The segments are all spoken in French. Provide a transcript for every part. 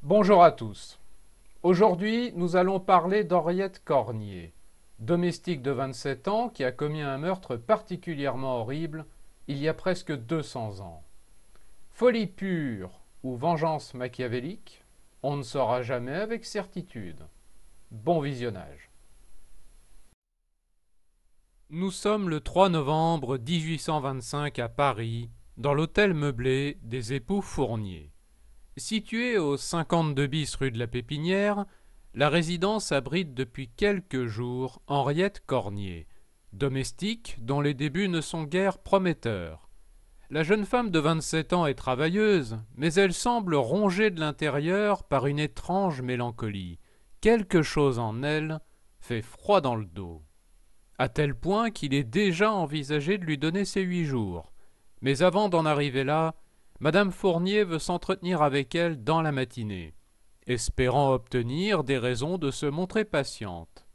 Bonjour à tous. Aujourd'hui, nous allons parler d'Henriette Cornier, domestique de 27 ans qui a commis un meurtre particulièrement horrible il y a presque 200 ans. Folie pure ou vengeance machiavélique, on ne saura jamais avec certitude. Bon visionnage. Nous sommes le 3 novembre 1825 à Paris, dans l'hôtel meublé des époux Fournier. Située au 52 bis rue de la Pépinière, la résidence abrite depuis quelques jours Henriette Cornier, domestique dont les débuts ne sont guère prometteurs. La jeune femme de 27 ans est travailleuse, mais elle semble rongée de l'intérieur par une étrange mélancolie. Quelque chose en elle fait froid dans le dos. À tel point qu'il est déjà envisagé de lui donner ses 8 jours. Mais avant d'en arriver là, Madame Fournier veut s'entretenir avec elle dans la matinée, espérant obtenir des raisons de se montrer patiente.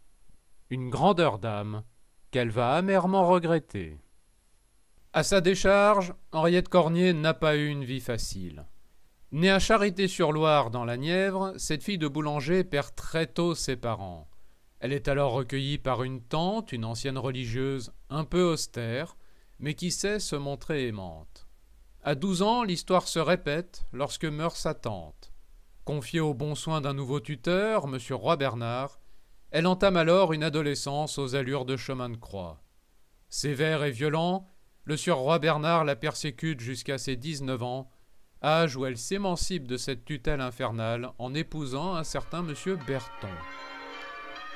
Une grandeur d'âme qu'elle va amèrement regretter. À sa décharge, Henriette Cornier n'a pas eu une vie facile. Née à Charité-sur-Loire dans la Nièvre, cette fille de boulanger perd très tôt ses parents. Elle est alors recueillie par une tante, une ancienne religieuse un peu austère, mais qui sait se montrer aimante. À 12 ans, l'histoire se répète lorsque meurt sa tante. Confiée aux bons soins d'un nouveau tuteur, M. Roy Bernard, elle entame alors une adolescence aux allures de chemin de croix. Sévère et violent, le sieur Roy Bernard la persécute jusqu'à ses 19 ans, âge où elle s'émancipe de cette tutelle infernale en épousant un certain M. Berton.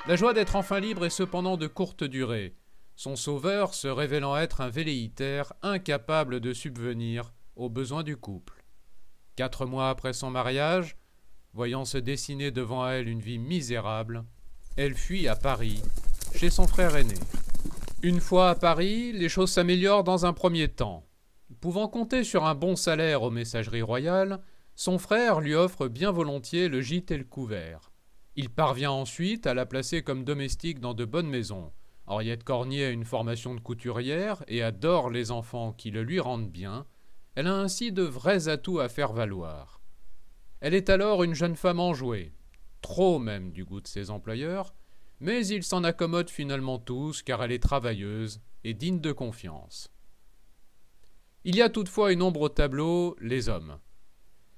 La joie d'être enfin libre est cependant de courte durée, son sauveur se révélant être un velléitaire incapable de subvenir aux besoins du couple. 4 mois après son mariage, voyant se dessiner devant elle une vie misérable, elle fuit à Paris, chez son frère aîné. Une fois à Paris, les choses s'améliorent dans un premier temps. Pouvant compter sur un bon salaire aux messageries royales, son frère lui offre bien volontiers le gîte et le couvert. Il parvient ensuite à la placer comme domestique dans de bonnes maisons. Henriette Cornier a une formation de couturière et adore les enfants qui le lui rendent bien. Elle a ainsi de vrais atouts à faire valoir. Elle est alors une jeune femme enjouée, trop même du goût de ses employeurs, mais ils s'en accommodent finalement tous car elle est travailleuse et digne de confiance. Il y a toutefois une ombre au tableau, les hommes.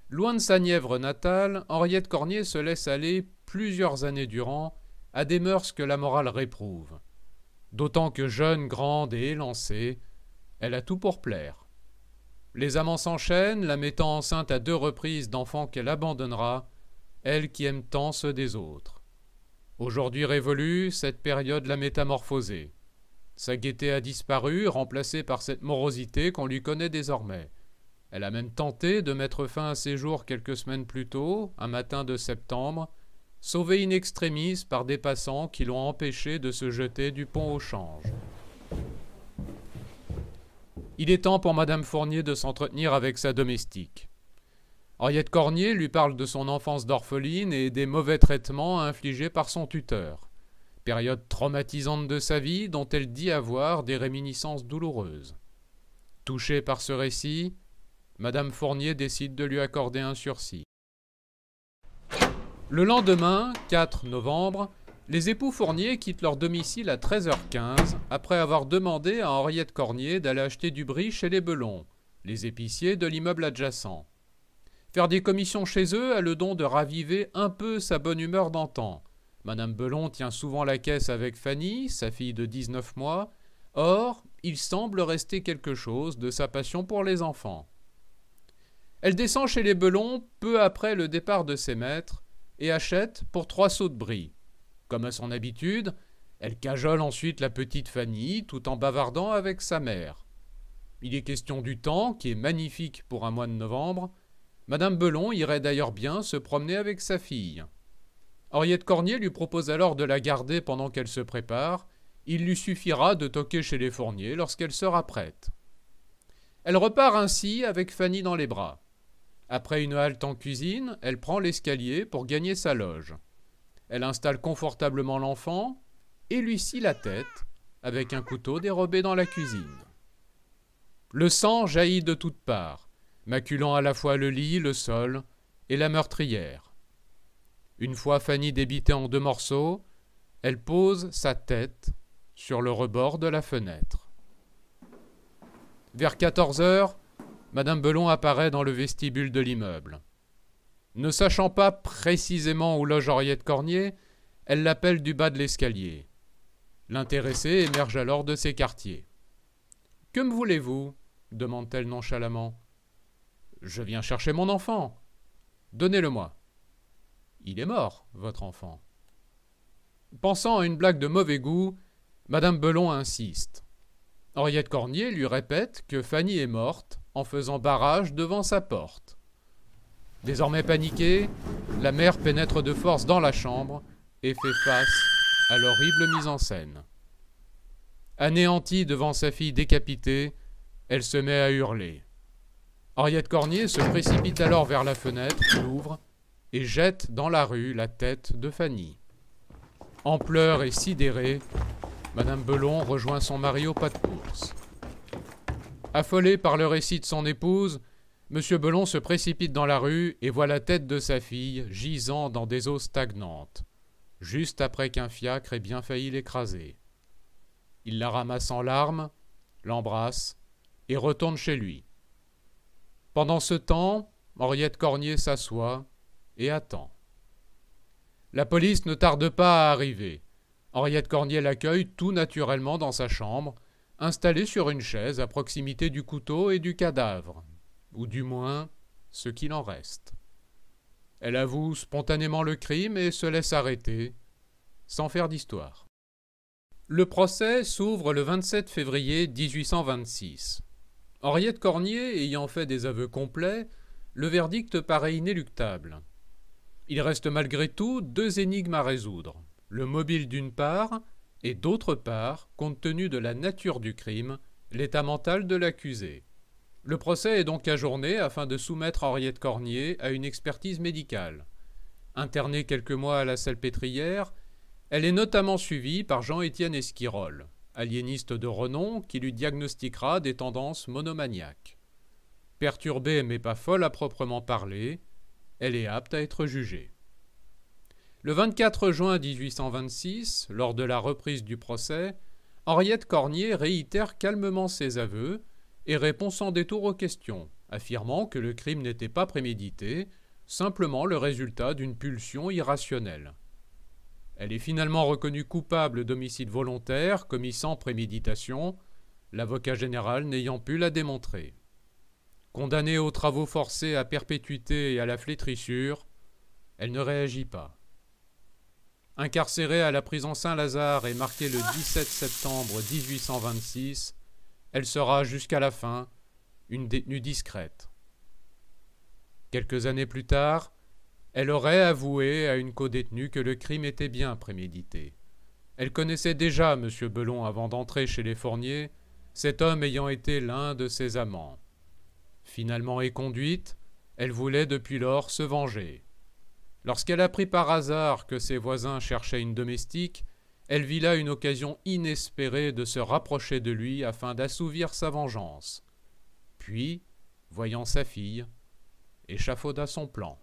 Loin de sa Nièvre natale, Henriette Cornier se laisse aller plusieurs années durant à des mœurs que la morale réprouve. D'autant que jeune, grande et élancée, elle a tout pour plaire. Les amants s'enchaînent, la mettant enceinte à 2 reprises d'enfants qu'elle abandonnera, elle qui aime tant ceux des autres. Aujourd'hui révolue, cette période l'a métamorphosée. Sa gaieté a disparu, remplacée par cette morosité qu'on lui connaît désormais. Elle a même tenté de mettre fin à ses jours quelques semaines plus tôt, un matin de septembre, sauvée in extremis par des passants qui l'ont empêché de se jeter du pont au change. Il est temps pour Madame Fournier de s'entretenir avec sa domestique. Henriette Cornier lui parle de son enfance d'orpheline et des mauvais traitements infligés par son tuteur. Période traumatisante de sa vie dont elle dit avoir des réminiscences douloureuses. Touchée par ce récit, Madame Fournier décide de lui accorder un sursis. Le lendemain, 4 novembre, les époux Fournier quittent leur domicile à 13h15 après avoir demandé à Henriette Cornier d'aller acheter du brie chez les Belon, les épiciers de l'immeuble adjacent. Faire des commissions chez eux a le don de raviver un peu sa bonne humeur d'antan. Madame Belon tient souvent la caisse avec Fanny, sa fille de 19 mois. Or, il semble rester quelque chose de sa passion pour les enfants. Elle descend chez les Belon peu après le départ de ses maîtres et achète pour 3 seaux de brie. Comme à son habitude, elle cajole ensuite la petite Fanny tout en bavardant avec sa mère. Il est question du temps, qui est magnifique pour un mois de novembre. Madame Belon irait d'ailleurs bien se promener avec sa fille. Henriette Cornier lui propose alors de la garder pendant qu'elle se prépare. Il lui suffira de toquer chez les Fournier lorsqu'elle sera prête. Elle repart ainsi avec Fanny dans les bras. Après une halte en cuisine, elle prend l'escalier pour gagner sa loge. Elle installe confortablement l'enfant et lui scie la tête avec un couteau dérobé dans la cuisine. Le sang jaillit de toutes parts, maculant à la fois le lit, le sol et la meurtrière. Une fois Fanny débitée en 2 morceaux, elle pose sa tête sur le rebord de la fenêtre. Vers 14 heures, Madame Belon apparaît dans le vestibule de l'immeuble. Ne sachant pas précisément où loge Henriette Cornier, elle l'appelle du bas de l'escalier. L'intéressée émerge alors de ses quartiers. « Que me voulez-vous » demande-t-elle nonchalamment. « Je viens chercher mon enfant. Donnez-le-moi. »« Il est mort, votre enfant. » Pensant à une blague de mauvais goût, Madame Belon insiste. Henriette Cornier lui répète que Fanny est morte en faisant barrage devant sa porte. Désormais paniquée, la mère pénètre de force dans la chambre et fait face à l'horrible mise en scène. Anéantie devant sa fille décapitée, elle se met à hurler. Henriette Cornier se précipite alors vers la fenêtre, l'ouvre et jette dans la rue la tête de Fanny. En pleurs et sidérée, Madame Belon rejoint son mari au pas de course. Affolé par le récit de son épouse, Monsieur Belon se précipite dans la rue et voit la tête de sa fille gisant dans des eaux stagnantes, juste après qu'un fiacre ait bien failli l'écraser. Il la ramasse en larmes, l'embrasse et retourne chez lui. Pendant ce temps, Henriette Cornier s'assoit et attend. La police ne tarde pas à arriver. Henriette Cornier l'accueille tout naturellement dans sa chambre, installée sur une chaise à proximité du couteau et du cadavre, ou du moins ce qu'il en reste. Elle avoue spontanément le crime et se laisse arrêter, sans faire d'histoire. Le procès s'ouvre le 27 février 1826. Henriette Cornier ayant fait des aveux complets, le verdict paraît inéluctable. Il reste malgré tout 2 énigmes à résoudre. Le mobile d'une part, et d'autre part, compte tenu de la nature du crime, l'état mental de l'accusé. Le procès est donc ajourné afin de soumettre Henriette Cornier à une expertise médicale. Internée quelques mois à la Salpêtrière, elle est notamment suivie par Jean-Étienne Esquirol, aliéniste de renom qui lui diagnostiquera des tendances monomaniaques. Perturbée mais pas folle à proprement parler, elle est apte à être jugée. Le 24 juin 1826, lors de la reprise du procès, Henriette Cornier réitère calmement ses aveux et répond sans détour aux questions, affirmant que le crime n'était pas prémédité, simplement le résultat d'une pulsion irrationnelle. Elle est finalement reconnue coupable d'homicide volontaire commis sans préméditation, l'avocat général n'ayant pu la démontrer. Condamnée aux travaux forcés à perpétuité et à la flétrissure, elle ne réagit pas. Incarcérée à la prison Saint-Lazare et marquée le 17 septembre 1826, elle sera jusqu'à la fin une détenue discrète. Quelques années plus tard, elle aurait avoué à une codétenue que le crime était bien prémédité. Elle connaissait déjà M. Belon avant d'entrer chez les Fournier, cet homme ayant été l'un de ses amants. Finalement éconduite, elle voulait depuis lors se venger. Lorsqu'elle apprit par hasard que ses voisins cherchaient une domestique, elle vit là une occasion inespérée de se rapprocher de lui afin d'assouvir sa vengeance. Puis, voyant sa fille, échafauda son plan.